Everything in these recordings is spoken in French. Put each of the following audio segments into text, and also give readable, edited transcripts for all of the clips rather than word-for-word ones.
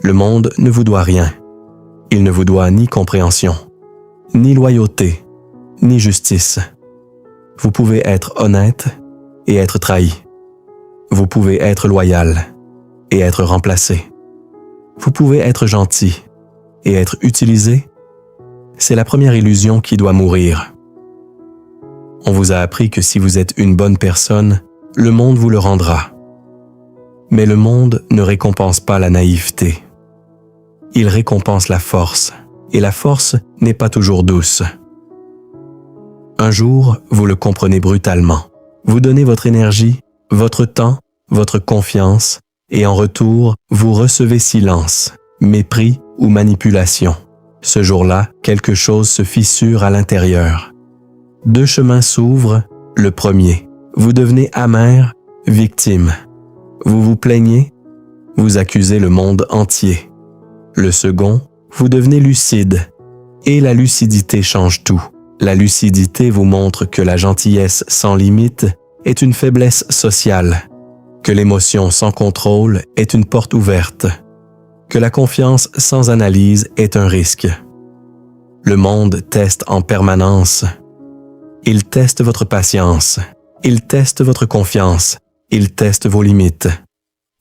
Le monde ne vous doit rien. Il ne vous doit ni compréhension, ni loyauté, ni justice. Vous pouvez être honnête et être trahi. Vous pouvez être loyal et être remplacé. Vous pouvez être gentil et être utilisé. C'est la première illusion qui doit mourir. On vous a appris que si vous êtes une bonne personne, le monde vous le rendra. Mais le monde ne récompense pas la naïveté. Il récompense la force, et la force n'est pas toujours douce. Un jour, vous le comprenez brutalement. Vous donnez votre énergie, votre temps, votre confiance, et en retour, vous recevez silence, mépris ou manipulation. Ce jour-là, quelque chose se fissure à l'intérieur. Deux chemins s'ouvrent. Le premier, vous devenez amer, victime. Vous vous plaignez, vous accusez le monde entier. Le second, vous devenez lucide. Et la lucidité change tout. La lucidité vous montre que la gentillesse sans limite est une faiblesse sociale, que l'émotion sans contrôle est une porte ouverte, que la confiance sans analyse est un risque. Le monde teste en permanence. Il teste votre patience, il teste votre confiance, il teste vos limites.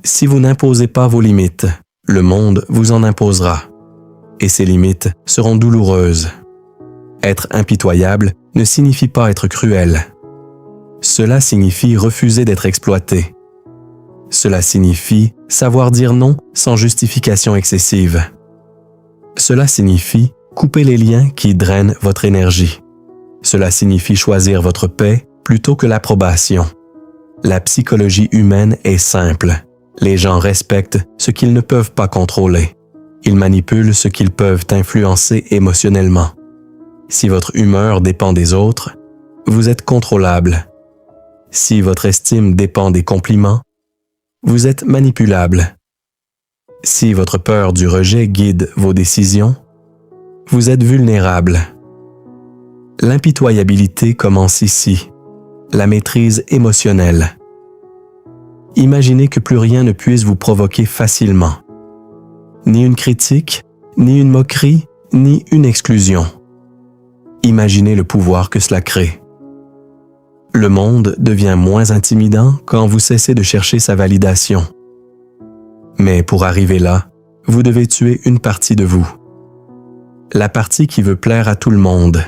Si vous n'imposez pas vos limites, le monde vous en imposera, et ces limites seront douloureuses. Être impitoyable ne signifie pas être cruel. Cela signifie refuser d'être exploité. Cela signifie savoir dire non sans justification excessive. Cela signifie couper les liens qui drainent votre énergie. Cela signifie choisir votre paix plutôt que l'approbation. La psychologie humaine est simple. Les gens respectent ce qu'ils ne peuvent pas contrôler. Ils manipulent ce qu'ils peuvent influencer émotionnellement. Si votre humeur dépend des autres, vous êtes contrôlable. Si votre estime dépend des compliments, vous êtes manipulable. Si votre peur du rejet guide vos décisions, vous êtes vulnérable. L'impitoyabilité commence ici, la maîtrise émotionnelle. Imaginez que plus rien ne puisse vous provoquer facilement. Ni une critique, ni une moquerie, ni une exclusion. Imaginez le pouvoir que cela crée. Le monde devient moins intimidant quand vous cessez de chercher sa validation. Mais pour arriver là, vous devez tuer une partie de vous. La partie qui veut plaire à tout le monde.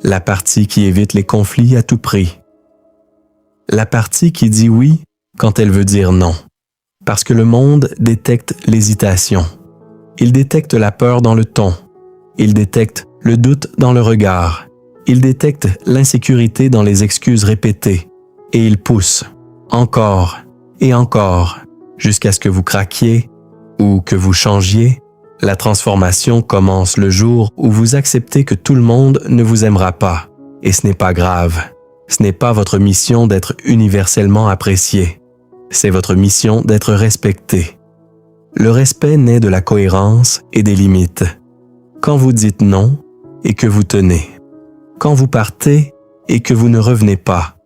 La partie qui évite les conflits à tout prix. La partie qui dit oui quand elle veut dire non. Parce que le monde détecte l'hésitation. Il détecte la peur dans le ton. Il détecte le doute dans le regard. Il détecte l'insécurité dans les excuses répétées. Et il pousse, encore et encore, jusqu'à ce que vous craquiez ou que vous changiez. La transformation commence le jour où vous acceptez que tout le monde ne vous aimera pas. Et ce n'est pas grave. Ce n'est pas votre mission d'être universellement apprécié. C'est votre mission d'être respecté. Le respect naît de la cohérence et des limites. Quand vous dites non et que vous tenez. Quand vous partez et que vous ne revenez pas.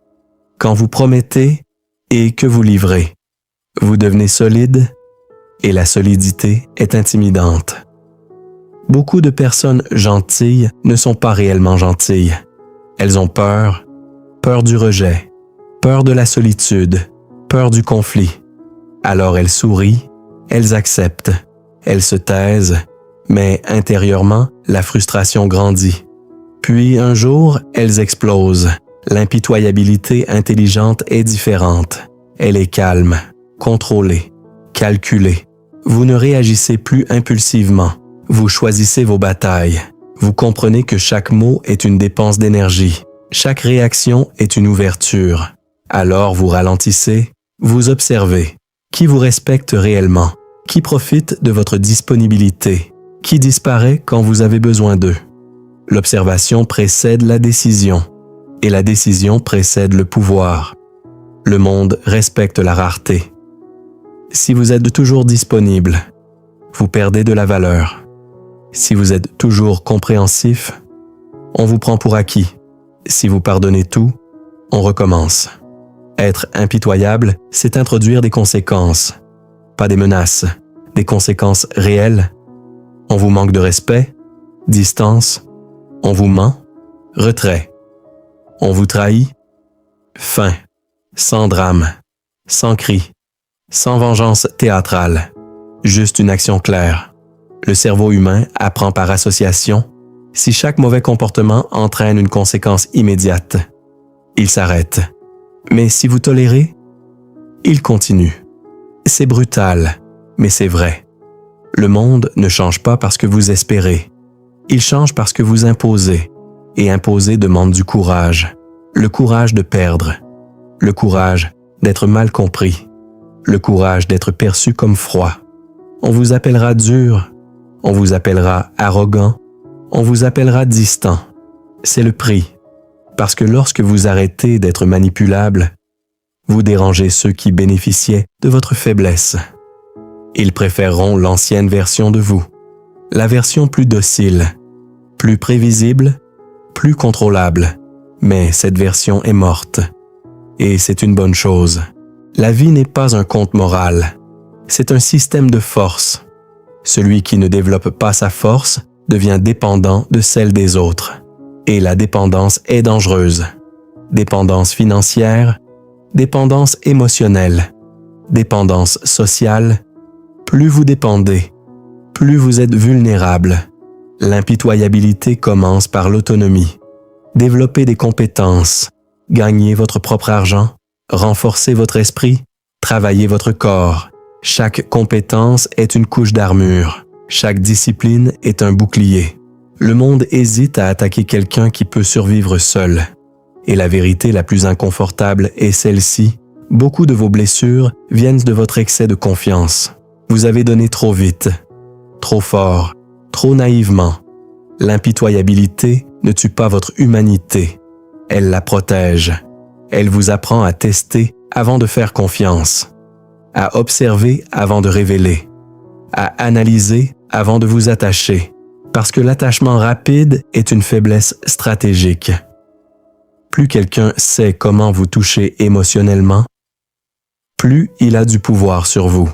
Quand vous promettez et que vous livrez. Vous devenez solide et la solidité est intimidante. Beaucoup de personnes gentilles ne sont pas réellement gentilles. Elles ont peur du rejet, peur de la solitude, peur du conflit. Alors elles sourient, elles acceptent, elles se taisent, mais intérieurement, la frustration grandit. Puis un jour, elles explosent. L'impitoyabilité intelligente est différente. Elle est calme, contrôlée, calculée. Vous ne réagissez plus impulsivement. Vous choisissez vos batailles. Vous comprenez que chaque mot est une dépense d'énergie. Chaque réaction est une ouverture. Alors vous ralentissez, vous observez. Qui vous respecte réellement? Qui profite de votre disponibilité? Qui disparaît quand vous avez besoin d'eux? L'observation précède la décision, et la décision précède le pouvoir. Le monde respecte la rareté. Si vous êtes toujours disponible, vous perdez de la valeur. Si vous êtes toujours compréhensif, on vous prend pour acquis. Si vous pardonnez tout, on recommence. Être impitoyable, c'est introduire des conséquences, pas des menaces, des conséquences réelles. On vous manque de respect, distance, on vous ment, retrait. On vous trahit, fin, sans drame, sans cri, sans vengeance théâtrale, juste une action claire. Le cerveau humain apprend par association. Si chaque mauvais comportement entraîne une conséquence immédiate, il s'arrête. Mais si vous tolérez, il continue. C'est brutal, mais c'est vrai. Le monde ne change pas parce que vous espérez. Il change parce que vous imposez. Et imposer demande du courage. Le courage de perdre. Le courage d'être mal compris. Le courage d'être perçu comme froid. On vous appellera dur. On vous appellera arrogant. On vous appellera distant. C'est le prix. Parce que lorsque vous arrêtez d'être manipulable, vous dérangez ceux qui bénéficiaient de votre faiblesse. Ils préféreront l'ancienne version de vous, la version plus docile, plus prévisible, plus contrôlable. Mais cette version est morte. Et c'est une bonne chose. La vie n'est pas un conte moral. C'est un système de force. Celui qui ne développe pas sa force devient dépendant de celle des autres. Et la dépendance est dangereuse. Dépendance financière, dépendance émotionnelle, dépendance sociale. Plus vous dépendez, plus vous êtes vulnérable. L'impitoyabilité commence par l'autonomie. Développez des compétences, gagnez votre propre argent, renforcez votre esprit, travaillez votre corps. Chaque compétence est une couche d'armure. Chaque discipline est un bouclier. Le monde hésite à attaquer quelqu'un qui peut survivre seul. Et la vérité la plus inconfortable est celle-ci. Beaucoup de vos blessures viennent de votre excès de confiance. Vous avez donné trop vite, trop fort, trop naïvement. L'impitoyabilité ne tue pas votre humanité. Elle la protège. Elle vous apprend à tester avant de faire confiance, à observer avant de révéler, à analyser avant de vous attacher, parce que l'attachement rapide est une faiblesse stratégique. Plus quelqu'un sait comment vous toucher émotionnellement, plus il a du pouvoir sur vous.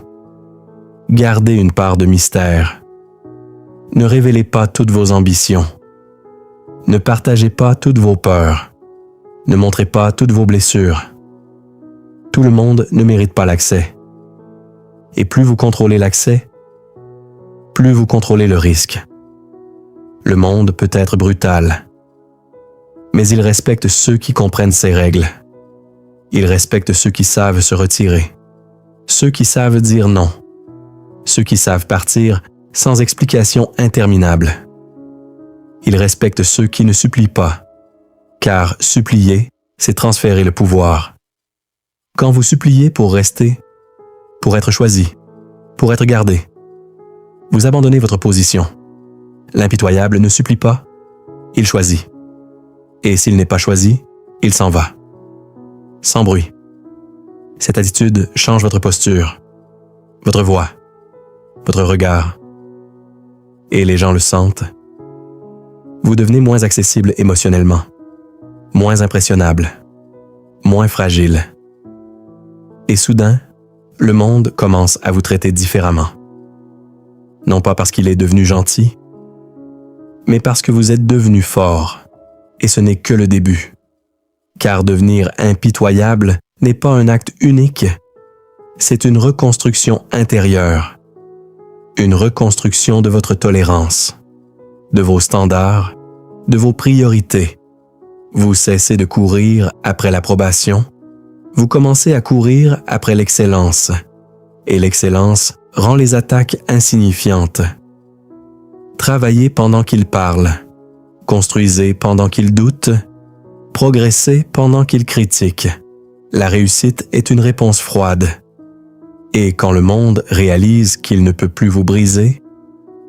Gardez une part de mystère. Ne révélez pas toutes vos ambitions. Ne partagez pas toutes vos peurs. Ne montrez pas toutes vos blessures. Tout le monde ne mérite pas l'accès. Et plus vous contrôlez l'accès, plus vous contrôlez le risque. Le monde peut être brutal, mais il respecte ceux qui comprennent ses règles. Il respecte ceux qui savent se retirer, ceux qui savent dire non, ceux qui savent partir sans explication interminable. Il respecte ceux qui ne supplient pas, car supplier, c'est transférer le pouvoir. Quand vous suppliez pour rester, pour être choisi, pour être gardé, vous abandonnez votre position. L'impitoyable ne supplie pas, il choisit. Et s'il n'est pas choisi, il s'en va. Sans bruit. Cette attitude change votre posture, votre voix, votre regard. Et les gens le sentent. Vous devenez moins accessible émotionnellement, moins impressionnable, moins fragile. Et soudain, le monde commence à vous traiter différemment. Non pas parce qu'il est devenu gentil, mais parce que vous êtes devenu fort. Et ce n'est que le début. Car devenir impitoyable n'est pas un acte unique, c'est une reconstruction intérieure. Une reconstruction de votre tolérance, de vos standards, de vos priorités. Vous cessez de courir après l'approbation, vous commencez à courir après l'excellence. Et l'excellence rend les attaques insignifiantes. Travaillez pendant qu'il parle, construisez pendant qu'il doute, progressez pendant qu'il critique. La réussite est une réponse froide. Et quand le monde réalise qu'il ne peut plus vous briser,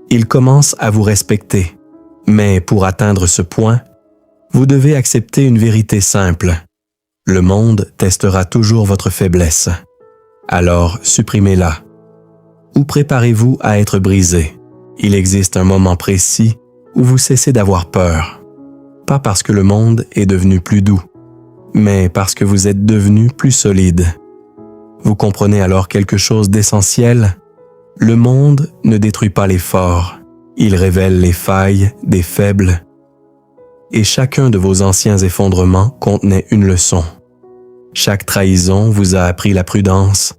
il commence à vous respecter. Mais pour atteindre ce point, vous devez accepter une vérité simple. Le monde testera toujours votre faiblesse. Alors supprimez-la. Ou préparez-vous à être brisé. Il existe un moment précis où vous cessez d'avoir peur. Pas parce que le monde est devenu plus doux, mais parce que vous êtes devenu plus solide. Vous comprenez alors quelque chose d'essentiel. Le monde ne détruit pas les forts, il révèle les failles des faibles. Et chacun de vos anciens effondrements contenait une leçon. Chaque trahison vous a appris la prudence,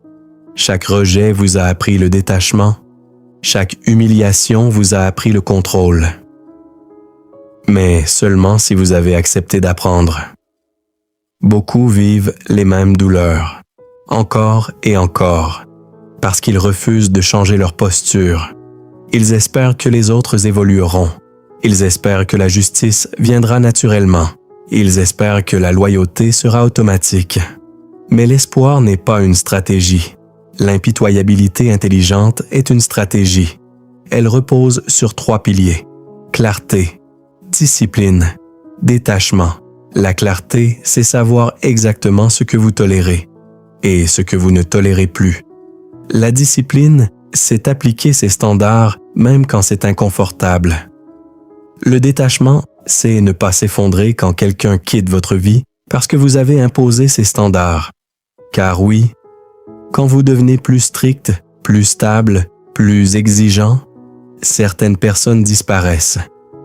chaque rejet vous a appris le détachement, chaque humiliation vous a appris le contrôle. Mais seulement si vous avez accepté d'apprendre. Beaucoup vivent les mêmes douleurs, encore et encore, parce qu'ils refusent de changer leur posture. Ils espèrent que les autres évolueront. Ils espèrent que la justice viendra naturellement. Ils espèrent que la loyauté sera automatique. Mais l'espoir n'est pas une stratégie. L'impitoyabilité intelligente est une stratégie. Elle repose sur 3 piliers. Clarté, discipline, détachement. La clarté, c'est savoir exactement ce que vous tolérez et ce que vous ne tolérez plus. La discipline, c'est appliquer ces standards même quand c'est inconfortable. Le détachement, c'est ne pas s'effondrer quand quelqu'un quitte votre vie parce que vous avez imposé ces standards. Car oui, quand vous devenez plus strict, plus stable, plus exigeant, certaines personnes disparaissent.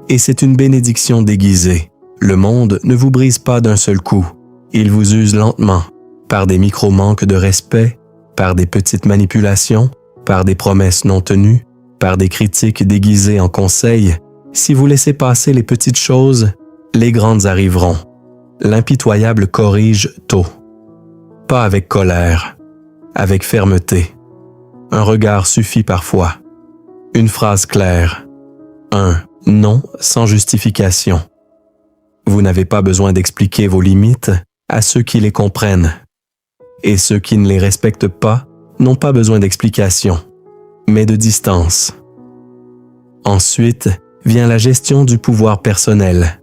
Et c'est une bénédiction déguisée. Le monde ne vous brise pas d'un seul coup. Il vous use lentement, par des micro-manques de respect, par des petites manipulations, par des promesses non tenues, par des critiques déguisées en conseils. Si vous laissez passer les petites choses, les grandes arriveront. L'impitoyable corrige tôt. Pas avec colère, avec fermeté. Un regard suffit parfois. Une phrase claire. Un non sans justification. Vous n'avez pas besoin d'expliquer vos limites à ceux qui les comprennent. Et ceux qui ne les respectent pas n'ont pas besoin d'explication, mais de distance. Ensuite, vient la gestion du pouvoir personnel.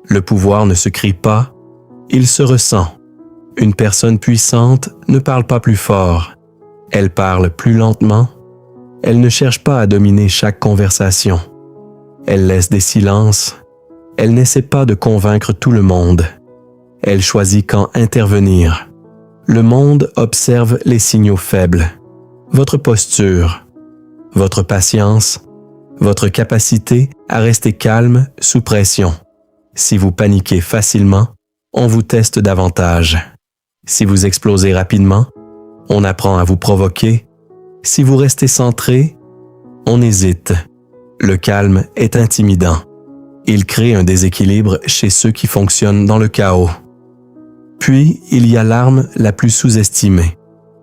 Le pouvoir ne se crie pas, il se ressent. Une personne puissante ne parle pas plus fort, elle parle plus lentement, elle ne cherche pas à dominer chaque conversation. Elle laisse des silences, elle n'essaie pas de convaincre tout le monde. Elle choisit quand intervenir. Le monde observe les signaux faibles, votre posture, votre patience, votre capacité à rester calme sous pression. Si vous paniquez facilement, on vous teste davantage. Si vous explosez rapidement, on apprend à vous provoquer. Si vous restez centré, on hésite. Le calme est intimidant. Il crée un déséquilibre chez ceux qui fonctionnent dans le chaos. Puis, il y a l'arme la plus sous-estimée,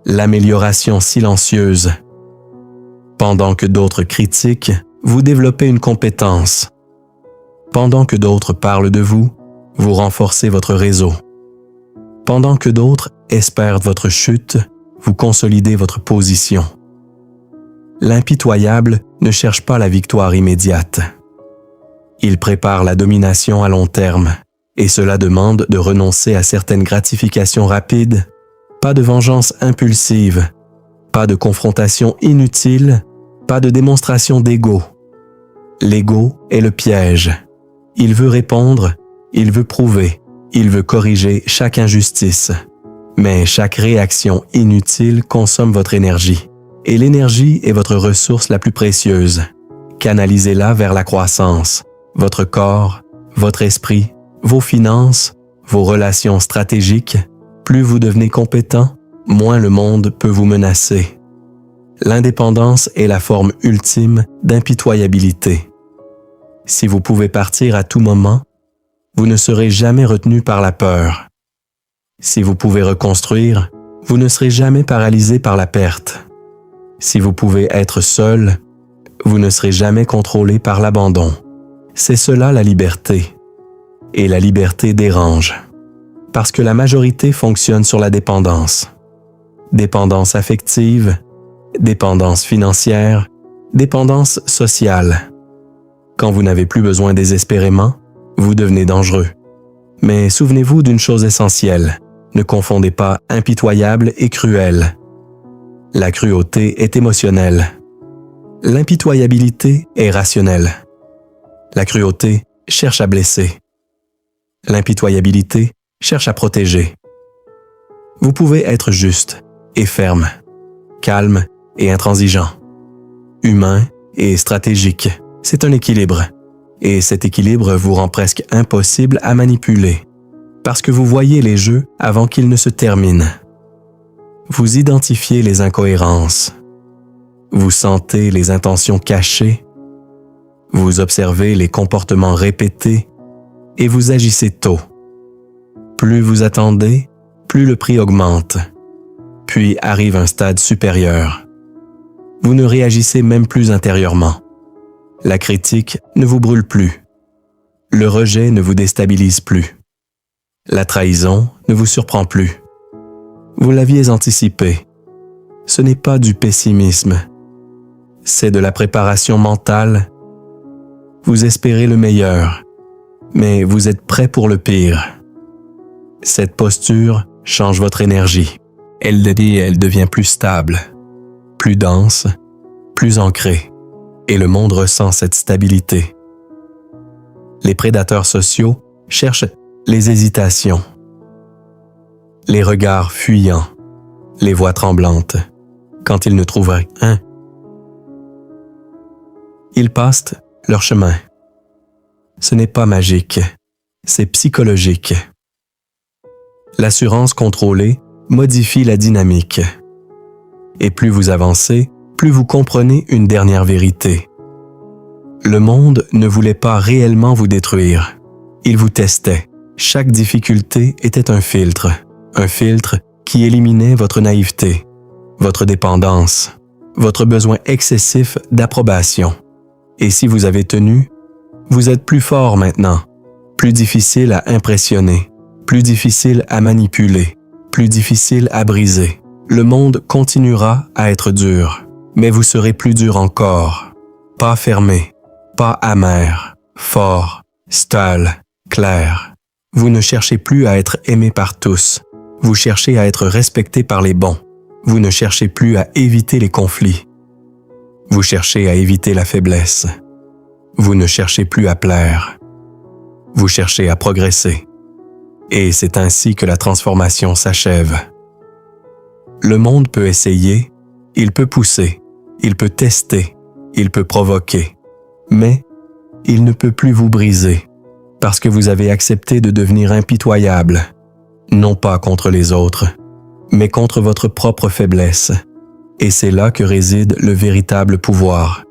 l'amélioration silencieuse. Pendant que d'autres critiquent, vous développez une compétence. Pendant que d'autres parlent de vous, vous renforcez votre réseau. Pendant que d'autres espèrent votre chute, vous consolidez votre position. L'impitoyable ne cherche pas la victoire immédiate. Il prépare la domination à long terme, et cela demande de renoncer à certaines gratifications rapides, pas de vengeance impulsive, pas de confrontation inutile, pas de démonstration d'ego. L'ego est le piège. Il veut répondre, il veut prouver, il veut corriger chaque injustice. Mais chaque réaction inutile consomme votre énergie. Et l'énergie est votre ressource la plus précieuse. Canalisez-la vers la croissance, votre corps, votre esprit, vos finances, vos relations stratégiques. Plus vous devenez compétent, moins le monde peut vous menacer. L'indépendance est la forme ultime d'impitoyabilité. Si vous pouvez partir à tout moment, vous ne serez jamais retenu par la peur. Si vous pouvez reconstruire, vous ne serez jamais paralysé par la perte. Si vous pouvez être seul, vous ne serez jamais contrôlé par l'abandon. C'est cela la liberté. Et la liberté dérange. Parce que la majorité fonctionne sur la dépendance. Dépendance affective, dépendance financière, dépendance sociale. Quand vous n'avez plus besoin désespérément, vous devenez dangereux. Mais souvenez-vous d'une chose essentielle. Ne confondez pas impitoyable et cruel. La cruauté est émotionnelle. L'impitoyabilité est rationnelle. La cruauté cherche à blesser. L'impitoyabilité cherche à protéger. Vous pouvez être juste et ferme, calme et intransigeant. humain et stratégique. C'est un équilibre. Et cet équilibre vous rend presque impossible à manipuler, parce que vous voyez les jeux avant qu'ils ne se terminent. Vous identifiez les incohérences. Vous sentez les intentions cachées. Vous observez les comportements répétés et vous agissez tôt. Plus vous attendez, plus le prix augmente. Puis arrive un stade supérieur. Vous ne réagissez même plus intérieurement. La critique ne vous brûle plus. Le rejet ne vous déstabilise plus. La trahison ne vous surprend plus. Vous l'aviez anticipé. Ce n'est pas du pessimisme. C'est de la préparation mentale. Vous espérez le meilleur, mais vous êtes prêt pour le pire. Cette posture change votre énergie. Elle devient plus stable, plus dense, plus ancrée, et le monde ressent cette stabilité. Les prédateurs sociaux cherchent les hésitations, les regards fuyants, les voix tremblantes, quand ils ne trouvent rien. Ils passent leur chemin. Ce n'est pas magique, c'est psychologique. L'assurance contrôlée modifie la dynamique. Et plus vous avancez, plus vous comprenez une dernière vérité. Le monde ne voulait pas réellement vous détruire. Il vous testait. Chaque difficulté était un filtre qui éliminait votre naïveté, votre dépendance, votre besoin excessif d'approbation. Et si vous avez tenu, vous êtes plus fort maintenant, plus difficile à impressionner, plus difficile à manipuler, plus difficile à briser. Le monde continuera à être dur, mais vous serez plus dur encore. Pas fermé, pas amer, fort, stable, clair. Vous ne cherchez plus à être aimé par tous. Vous cherchez à être respecté par les bons. Vous ne cherchez plus à éviter les conflits. Vous cherchez à éviter la faiblesse. Vous ne cherchez plus à plaire. Vous cherchez à progresser. Et c'est ainsi que la transformation s'achève. Le monde peut essayer, il peut pousser, il peut tester, il peut provoquer, mais il ne peut plus vous briser, parce que vous avez accepté de devenir impitoyable, non pas contre les autres, mais contre votre propre faiblesse. Et c'est là que réside le véritable pouvoir.